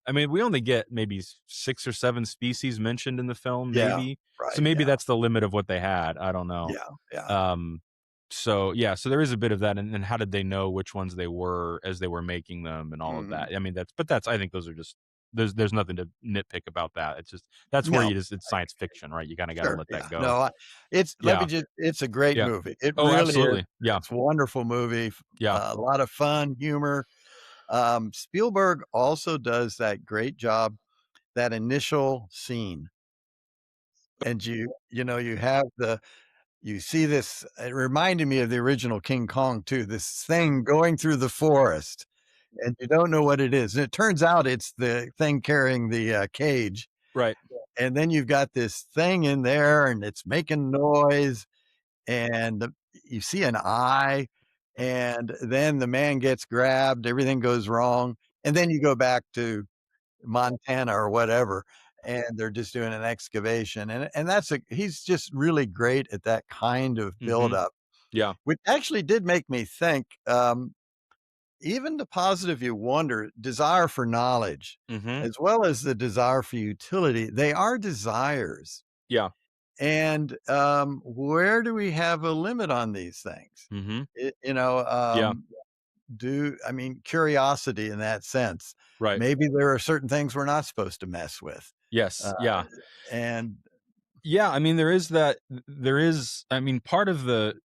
Speaker 1: I mean, we only get maybe 6 or 7 species mentioned in the film,
Speaker 2: Yeah,
Speaker 1: maybe. So
Speaker 2: right,
Speaker 1: maybe
Speaker 2: yeah,
Speaker 1: that's the limit of what they had. I don't know.
Speaker 2: yeah, yeah.
Speaker 1: Um, so yeah, so there is a bit of that, and how did they know which ones they were as they were making them and all of
Speaker 2: Mhm.
Speaker 1: that? I mean, that's I think those are just there's nothing to nitpick about that. It's just that's where
Speaker 2: No,
Speaker 1: you just it's science fiction, right? You kind of got to
Speaker 2: sure,
Speaker 1: let that
Speaker 2: yeah,
Speaker 1: go.
Speaker 2: no, let me
Speaker 1: Yeah,
Speaker 2: just it's a great
Speaker 1: yeah.
Speaker 2: movie. It
Speaker 1: Oh,
Speaker 2: really is.
Speaker 1: absolutely. Yeah,
Speaker 2: It's a wonderful movie,
Speaker 1: yeah.
Speaker 2: a lot of fun, humor. Spielberg also does that great job, that initial scene, and you have you see this it reminded me of the original King Kong too, this thing going through the forest, and you don't know what it is, and it turns out it's the thing carrying the, cage,
Speaker 1: Right.
Speaker 2: and then you've got this thing in there, and it's making noise, and you see an eye, and then the man gets grabbed, everything goes wrong, and then you go back to Montana or whatever, and they're just doing an excavation, and that's he's just really great at that kind of
Speaker 1: Mm-hmm.
Speaker 2: buildup,
Speaker 1: Yeah.
Speaker 2: which actually did make me think, even the positive you wonder, desire for knowledge,
Speaker 1: Mm-hmm.
Speaker 2: as well as the desire for utility, they are desires,
Speaker 1: Yeah.
Speaker 2: and, where do we have a limit on these things?
Speaker 1: Mm-hmm.
Speaker 2: It
Speaker 1: Yeah.
Speaker 2: do I mean, curiosity in that sense.
Speaker 1: Right.
Speaker 2: Maybe there are certain things we're not supposed to mess with,
Speaker 1: Yes.
Speaker 2: uh,
Speaker 1: Yeah.
Speaker 2: and
Speaker 1: Yeah. I mean, there is that. There is. I mean, part of the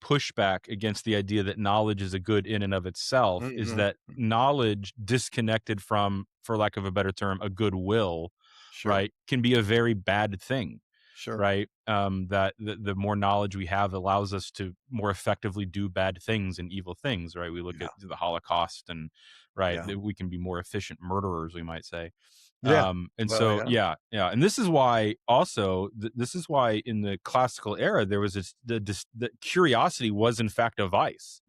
Speaker 1: pushback against the idea that knowledge is a good in and of itself is
Speaker 2: mhm,
Speaker 1: that knowledge disconnected from, for lack of a better term, a goodwill,
Speaker 2: sure,
Speaker 1: right, can be a very bad thing,
Speaker 2: sure,
Speaker 1: right? That the more knowledge we have allows us to more effectively do bad things and evil things, right? We look
Speaker 2: yeah,
Speaker 1: at the Holocaust, and right,
Speaker 2: yeah,
Speaker 1: that we can be more efficient murderers, we might say.
Speaker 2: yeah,
Speaker 1: And
Speaker 2: well,
Speaker 1: so,
Speaker 2: yeah,
Speaker 1: yeah, yeah, and this is why also this is why in the classical era there was the curiosity was in fact a vice,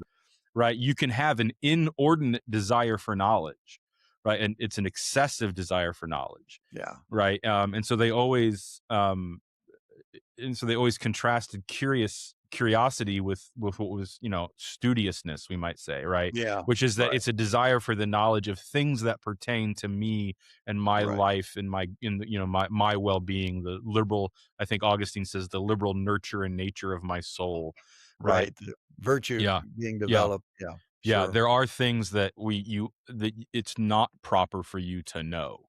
Speaker 1: right? You can have an inordinate desire for knowledge, right, and it's an excessive desire for knowledge,
Speaker 2: yeah,
Speaker 1: right? And so they always contrasted curiosity with what was, studiousness, we might say, right,
Speaker 2: yeah,
Speaker 1: which is that
Speaker 2: right,
Speaker 1: it's a desire for the knowledge of things that pertain to me and my
Speaker 2: right,
Speaker 1: life and my well-being, the liberal, I think Augustine says, the liberal nurture and nature of my soul, right?
Speaker 2: right, the virtue
Speaker 1: Yeah,
Speaker 2: being
Speaker 1: yeah,
Speaker 2: developed, yeah,
Speaker 1: yeah,
Speaker 2: sure,
Speaker 1: there are things that it's not proper for you to know,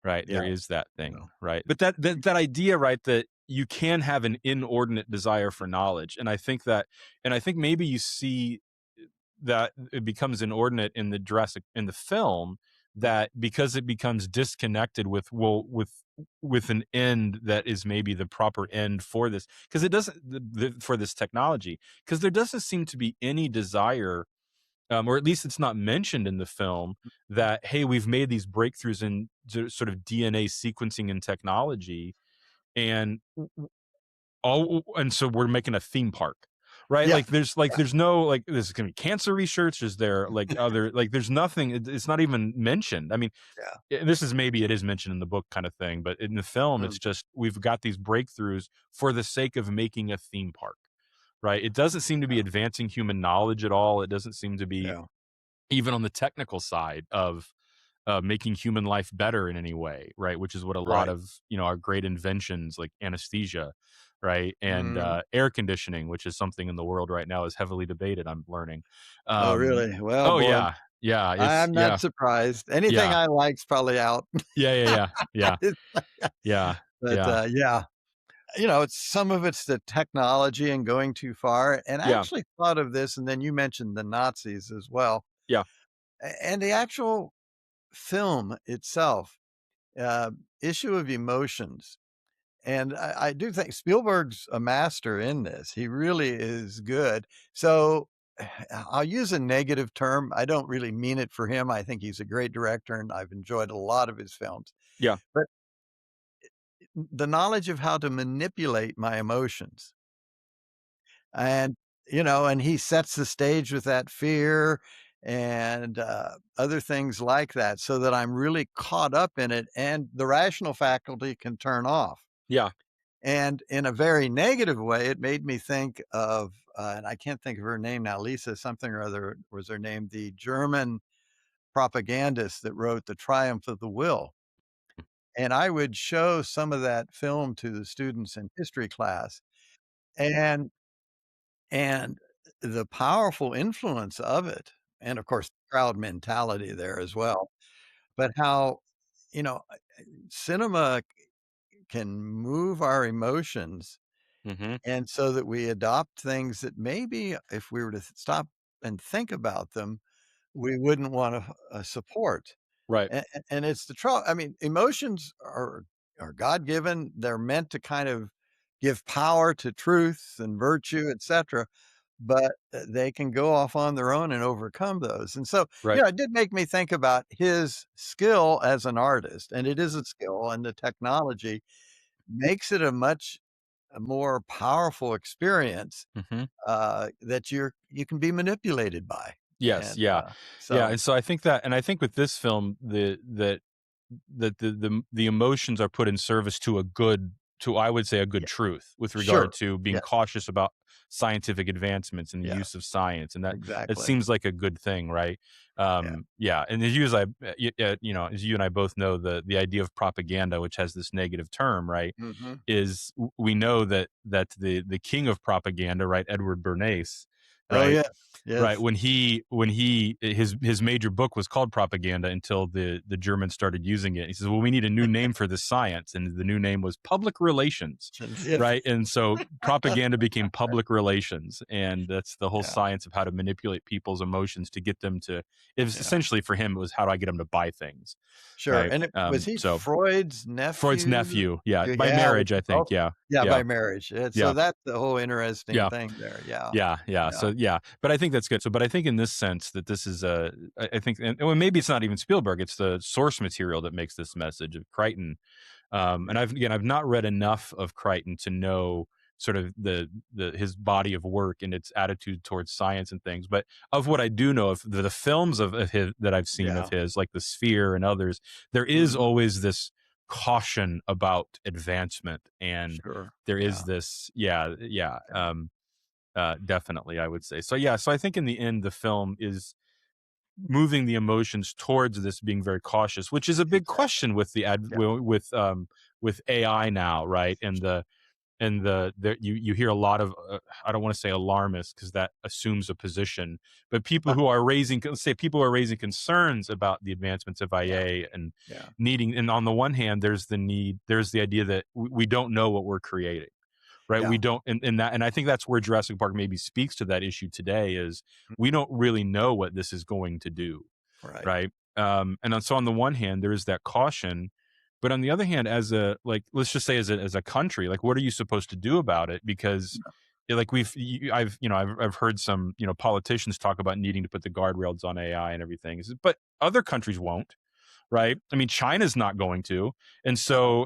Speaker 1: right?
Speaker 2: yeah,
Speaker 1: There is that thing,
Speaker 2: yeah,
Speaker 1: right? But that idea, right, that you can have an inordinate desire for knowledge, and I think maybe you see that it becomes inordinate in the film, that because it becomes disconnected with an end that is maybe the proper end for this, because it doesn't for this technology, because there doesn't seem to be any desire, or at least it's not mentioned in the film, that hey, we've made these breakthroughs in sort of DNA sequencing and technology, and so we're making a theme park, right?
Speaker 2: yeah,
Speaker 1: Like there's no, like, there's gonna be cancer research, is there, like, other, like, there's nothing, it's not even mentioned. I mean,
Speaker 2: yeah,
Speaker 1: this is, maybe it is mentioned in the book kind of thing, but in the film
Speaker 2: mm,
Speaker 1: it's just we've got these breakthroughs for the sake of making a theme park, right? It doesn't seem to be
Speaker 2: yeah,
Speaker 1: advancing human knowledge at all. It doesn't seem to be
Speaker 2: yeah,
Speaker 1: even on the technical side of making human life better in any way, right? Which is what a lot
Speaker 2: Right.
Speaker 1: of our great inventions like anesthesia, right, and
Speaker 2: Mm.
Speaker 1: air conditioning, which is something in the world right now is heavily debated. I'm learning.
Speaker 2: Oh,
Speaker 1: Um,
Speaker 2: really? Well,
Speaker 1: oh
Speaker 2: boy,
Speaker 1: yeah, yeah, it's
Speaker 2: I'm not
Speaker 1: yeah,
Speaker 2: surprised. Anything
Speaker 1: yeah,
Speaker 2: I like's probably out.
Speaker 1: yeah, yeah, yeah, yeah,
Speaker 2: It's
Speaker 1: yeah,
Speaker 2: but,
Speaker 1: yeah,
Speaker 2: yeah, it's some of it's the technology and going too far, and I
Speaker 1: yeah,
Speaker 2: actually thought of this, and then you mentioned the Nazis as well,
Speaker 1: yeah.
Speaker 2: and the actual film itself, uh, issue of emotions, and I do think Spielberg's a master in this. He really is good. So, I'll use a negative term. I don't really mean it for him. I think he's a great director, and I've enjoyed a lot of his films.
Speaker 1: Yeah.
Speaker 2: But the knowledge of how to manipulate my emotions and, and he sets the stage with that fear and, other things like that so that I'm really caught up in it and the rational faculty can turn off.
Speaker 1: Yeah.
Speaker 2: And in a very negative way, it made me think of, and I can't think of her name now, Lisa something or other was her name, the German propagandist that wrote The Triumph of the Will. And I would show some of that film to the students in history class, and and the powerful influence of it, and of course, crowd mentality there as well, but how, you know, cinema can move our emotions.
Speaker 1: Hmm.
Speaker 2: And so that we adopt things that maybe if we were to stop and think about them, we wouldn't wanna, support.
Speaker 1: Right.
Speaker 2: And it's the trouble. I mean, emotions are God-given. They're meant to kind of give power to truth and virtue, etcetera, but, they can go off on their own and overcome those. And so,
Speaker 1: Right.
Speaker 2: it did make me think about his skill as an artist, and it is a skill, and the technology makes it a more powerful experience,
Speaker 1: Hmm.
Speaker 2: that you can be manipulated by,
Speaker 1: Yes.
Speaker 2: and,
Speaker 1: Yeah. Yeah.
Speaker 2: so
Speaker 1: And so I think that, and I think with this film, the emotions are put in service to I would say a good
Speaker 2: yeah,
Speaker 1: truth with regard
Speaker 2: sure.
Speaker 1: to being
Speaker 2: Yes.
Speaker 1: cautious about scientific advancements and the
Speaker 2: Yeah,
Speaker 1: use of science, and that
Speaker 2: exactly.
Speaker 1: seems like a good thing, right?
Speaker 2: Yeah.
Speaker 1: Yeah, and as you as I as you and I both know, the idea of propaganda, which has this negative term, right,
Speaker 2: Mhm.
Speaker 1: is we know that the king of propaganda, right, Edward Bernays,
Speaker 2: Oh,
Speaker 1: right,
Speaker 2: yeah.
Speaker 1: right,
Speaker 2: Yes.
Speaker 1: when he his major book was called Propaganda until the Germans started using it. He says, "Well, we need a new name for this science," and the new name was public relations,
Speaker 2: Yes.
Speaker 1: right? And so propaganda became public relations, and that's the whole
Speaker 2: Yeah,
Speaker 1: science of how to manipulate people's emotions to get them to. It was
Speaker 2: yeah.
Speaker 1: essentially for him, it was how do I get them to buy things,
Speaker 2: Sure,
Speaker 1: right?
Speaker 2: and was he
Speaker 1: So
Speaker 2: Freud's
Speaker 1: Freud's
Speaker 2: nephew?
Speaker 1: nephew, yeah, by
Speaker 2: Yeah, which
Speaker 1: marriage, I
Speaker 2: is
Speaker 1: think, yeah,
Speaker 2: yeah,
Speaker 1: yeah,
Speaker 2: by marriage, and so
Speaker 1: yeah,
Speaker 2: that's the whole interesting
Speaker 1: yeah.
Speaker 2: thing there, yeah,
Speaker 1: Yeah, yeah.
Speaker 2: yeah,
Speaker 1: So yeah, but I think that's good. So, but I think in this sense that this is I think, and well, maybe it's not even Spielberg; it's the source material that makes this message of Crichton. And
Speaker 2: yeah,
Speaker 1: I've not read enough of Crichton to know sort of the his body of work and its attitude towards science and things. But of what I do know of the films of his that I've seen of
Speaker 2: yeah,
Speaker 1: his, like The Sphere and others, there is
Speaker 2: mhm,
Speaker 1: always this caution about advancement, and
Speaker 2: sure,
Speaker 1: there is
Speaker 2: yeah,
Speaker 1: this, yeah, yeah.
Speaker 2: yeah,
Speaker 1: Definitely, I would say. So yeah, so I think in the end, the film is moving the emotions towards this being very cautious, which is a big
Speaker 2: exactly,
Speaker 1: question with
Speaker 2: yeah,
Speaker 1: with AI now, right? And you hear a lot of I don't want to say alarmists because that assumes a position, but people who are raising, let's say, people who are raising concerns about the advancements of
Speaker 2: yeah,
Speaker 1: IA and
Speaker 2: yeah,
Speaker 1: needing. And on the one hand, there's the idea that we don't know what we're creating, right?
Speaker 2: yeah,
Speaker 1: We don't, and I think that's where Jurassic Park maybe speaks to that issue today is
Speaker 2: mm,
Speaker 1: we don't really know what this is going to do,
Speaker 2: right,
Speaker 1: right? So on the one hand, there is that caution, but on the other hand, as a, like, let's just say as a country, like, what are you supposed to do about it? Because like I've heard some politicians talk about needing to put the guardrails on AI and everything, but other countries won't, right? I mean, China's not going to. And
Speaker 2: no,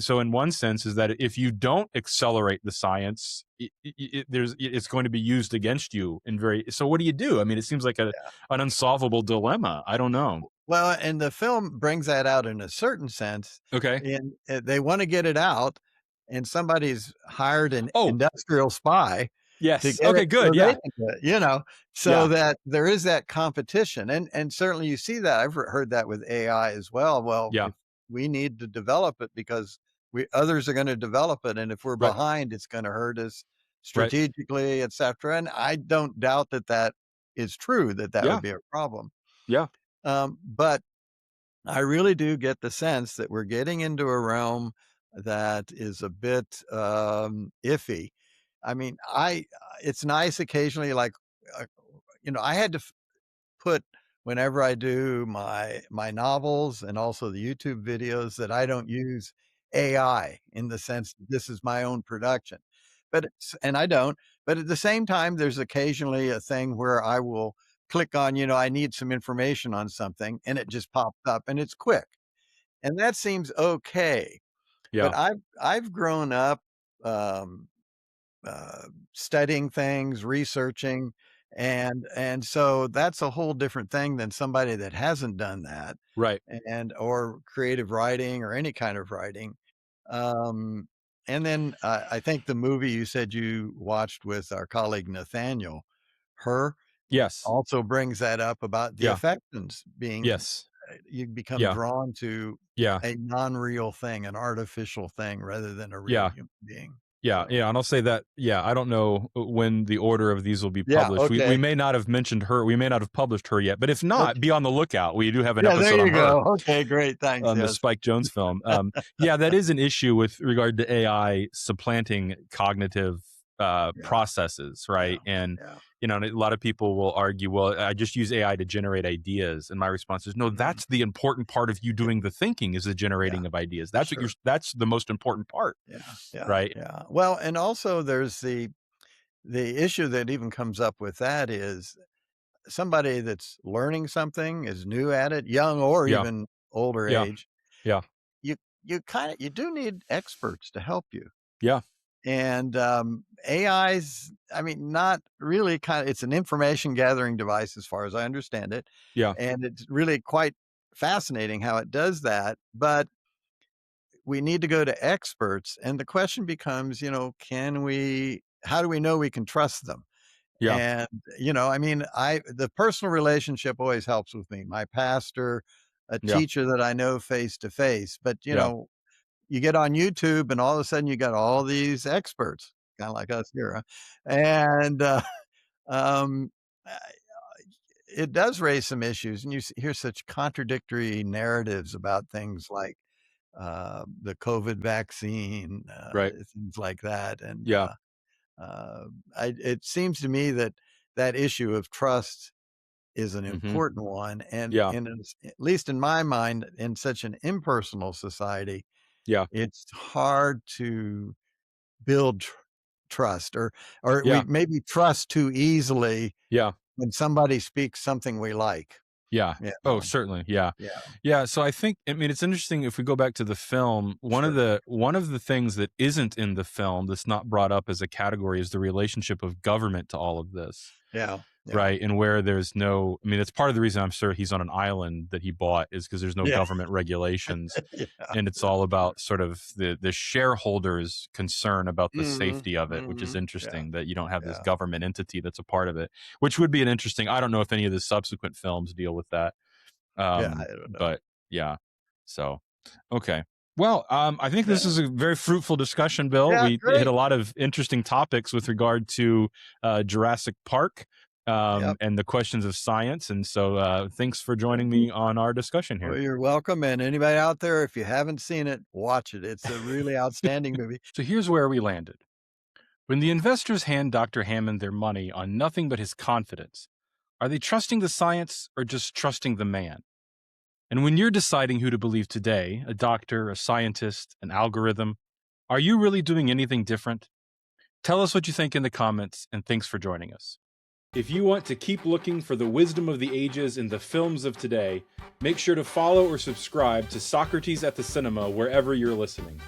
Speaker 1: so, in one sense, is that if you don't accelerate the science, it's going to be used against you in very. So, what do you do? I mean, it seems like
Speaker 2: yeah.
Speaker 1: an unsolvable dilemma. I don't know.
Speaker 2: Well, and the film brings that out in a certain sense,
Speaker 1: Okay.
Speaker 2: and, they wanna get it out, and somebody's hired an
Speaker 1: Oh,
Speaker 2: industrial spy, to
Speaker 1: Yes.
Speaker 2: get it
Speaker 1: Okay,
Speaker 2: so
Speaker 1: good.
Speaker 2: they
Speaker 1: Yeah.
Speaker 2: can do it, you know, so
Speaker 1: Yeah.
Speaker 2: that there is that competition. And certainly you see that. I've heard that with AI as well. Well,
Speaker 1: Yeah.
Speaker 2: if we need to develop it because others are going to develop it, and if we're
Speaker 1: Right.
Speaker 2: behind, it's going to hurt us
Speaker 1: Right.
Speaker 2: strategically, et cetera. And I don't doubt that that is true, that that would
Speaker 1: Yeah.
Speaker 2: be a problem.
Speaker 1: Yeah.
Speaker 2: But I really do get the sense that we're getting into a realm that is a bit iffy. I mean, it's nice occasionally, like, uh, I had to put whenever I do my novels and also the YouTube videos that I don't use AI in the sense that this is my own production. And I don't, but at the same time, there's occasionally a thing where I will click on, I need some information on something and it just pops up and it's quick. And that seems okay. But
Speaker 1: Yeah.
Speaker 2: I've grown up um uh, studying things, researching, and so that's a whole different thing than somebody that hasn't done that,
Speaker 1: Right.
Speaker 2: and or creative writing or any kind of writing. Um, and then I think the movie you said you watched with our colleague Nathaniel, her
Speaker 1: Yes.
Speaker 2: also brings that up about the
Speaker 1: Yeah.
Speaker 2: affections being
Speaker 1: Yes.
Speaker 2: you become
Speaker 1: Yeah.
Speaker 2: drawn to
Speaker 1: Yeah.
Speaker 2: a non-real thing, an artificial thing rather than a real
Speaker 1: Yeah.
Speaker 2: human being.
Speaker 1: Yeah,
Speaker 2: So
Speaker 1: yeah, and I'll say that, yeah, I don't know when the order of these will be
Speaker 2: yeah,
Speaker 1: published. We
Speaker 2: okay.
Speaker 1: may not have mentioned her, we may not have published her yet, but if not,
Speaker 2: Okay.
Speaker 1: be on the lookout. We do have an
Speaker 2: Yeah, there
Speaker 1: episode on
Speaker 2: you
Speaker 1: her,
Speaker 2: go. Okay, great. Thanks.
Speaker 1: on the
Speaker 2: Yes.
Speaker 1: Spike Jonze film. Yeah, that is an issue with regard to AI supplanting cognitive
Speaker 2: Yeah,
Speaker 1: processes,
Speaker 2: yeah,
Speaker 1: right? And
Speaker 2: yeah.
Speaker 1: and a lot of people will argue, well, I just use AI to generate ideas, and my response is, no,
Speaker 2: Mhm.
Speaker 1: that's the important part of you doing the thinking, is the
Speaker 2: Yeah,
Speaker 1: generating of ideas.
Speaker 2: sure.
Speaker 1: That's the most important part,
Speaker 2: Yeah, yeah,
Speaker 1: right?
Speaker 2: yeah. Well, and also there's the issue that even comes up with that is somebody that's learning something, is new at it, young or
Speaker 1: Yeah,
Speaker 2: even older
Speaker 1: yeah,
Speaker 2: age,
Speaker 1: yeah,
Speaker 2: you you do need experts to help you.
Speaker 1: yeah.
Speaker 2: And, AI's, I mean, not really it's an information gathering device as far as I understand it,
Speaker 1: Yeah,
Speaker 2: and it's really quite fascinating how it does that, but we need to go to experts, and the question becomes, how do we know we can trust them?
Speaker 1: yeah,
Speaker 2: And, I mean, the personal relationship always helps with me. My pastor, a
Speaker 1: yeah,
Speaker 2: teacher that I know face to face, but,
Speaker 1: yeah,
Speaker 2: you get on YouTube and all of a sudden you got all these experts, kinda like us here, huh? And, um, uh, it does raise some issues, and you hear such contradictory narratives about things like, the COVID vaccine,
Speaker 1: right.
Speaker 2: things like that, and,
Speaker 1: Yeah,
Speaker 2: it seems to me that that issue of trust is an
Speaker 1: mhm,
Speaker 2: important one, and
Speaker 1: yeah,
Speaker 2: at least in my mind, in such an impersonal society,
Speaker 1: yeah,
Speaker 2: it's hard to build trust, or we
Speaker 1: yeah,
Speaker 2: maybe trust too easily
Speaker 1: yeah,
Speaker 2: when somebody speaks something we like,
Speaker 1: yeah.
Speaker 2: you
Speaker 1: Oh,
Speaker 2: know?
Speaker 1: certainly, yeah.
Speaker 2: Yeah,
Speaker 1: Yeah, so I mean, it's interesting if we go back to the film,
Speaker 2: sure.
Speaker 1: one of the things that isn't in the film that's not brought up as a category is the relationship of government to all of this.
Speaker 2: Yeah, yeah.
Speaker 1: Right, and where there's no, I mean, it's part of the reason I'm sure he's on an island that he bought is because there's no
Speaker 2: Yeah,
Speaker 1: government regulations,
Speaker 2: yeah,
Speaker 1: and it's
Speaker 2: yeah,
Speaker 1: all
Speaker 2: sure.
Speaker 1: about sort of the shareholders' concern about the
Speaker 2: Mhm,
Speaker 1: safety of it, which is
Speaker 2: mhm. Yeah,
Speaker 1: interesting that you don't have this
Speaker 2: yeah.
Speaker 1: government entity that's a part of it, which would be an interesting, I don't know if any of the subsequent films deal with that,
Speaker 2: Yeah, I don't know.
Speaker 1: but yeah. So, okay. Well, I think this
Speaker 2: Yeah.
Speaker 1: is a very fruitful discussion, Bill.
Speaker 2: Yeah,
Speaker 1: We hit a
Speaker 2: great.
Speaker 1: lot of interesting topics with regard to Jurassic Park
Speaker 2: Yep.
Speaker 1: and the questions of science. And so, thanks for joining
Speaker 2: Thank you.
Speaker 1: me on our discussion
Speaker 2: Well,
Speaker 1: here.
Speaker 2: you're welcome, and anybody out there, if you haven't seen it, watch it. It's a really outstanding movie.
Speaker 1: So, here's where we landed. When the investors hand Dr. Hammond their money on nothing but his confidence, are they trusting the science or just trusting the man? And when you're deciding who to believe today, a doctor, a scientist, an algorithm, are you really doing anything different? Tell us what you think in the comments, and thanks for joining us. If you want to keep looking for the wisdom of the ages in the films of today, make sure to follow or subscribe to Socrates at the Cinema wherever you're listening.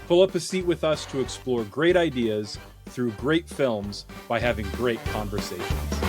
Speaker 1: Pull up a seat with us to explore great ideas through great films by having great conversations.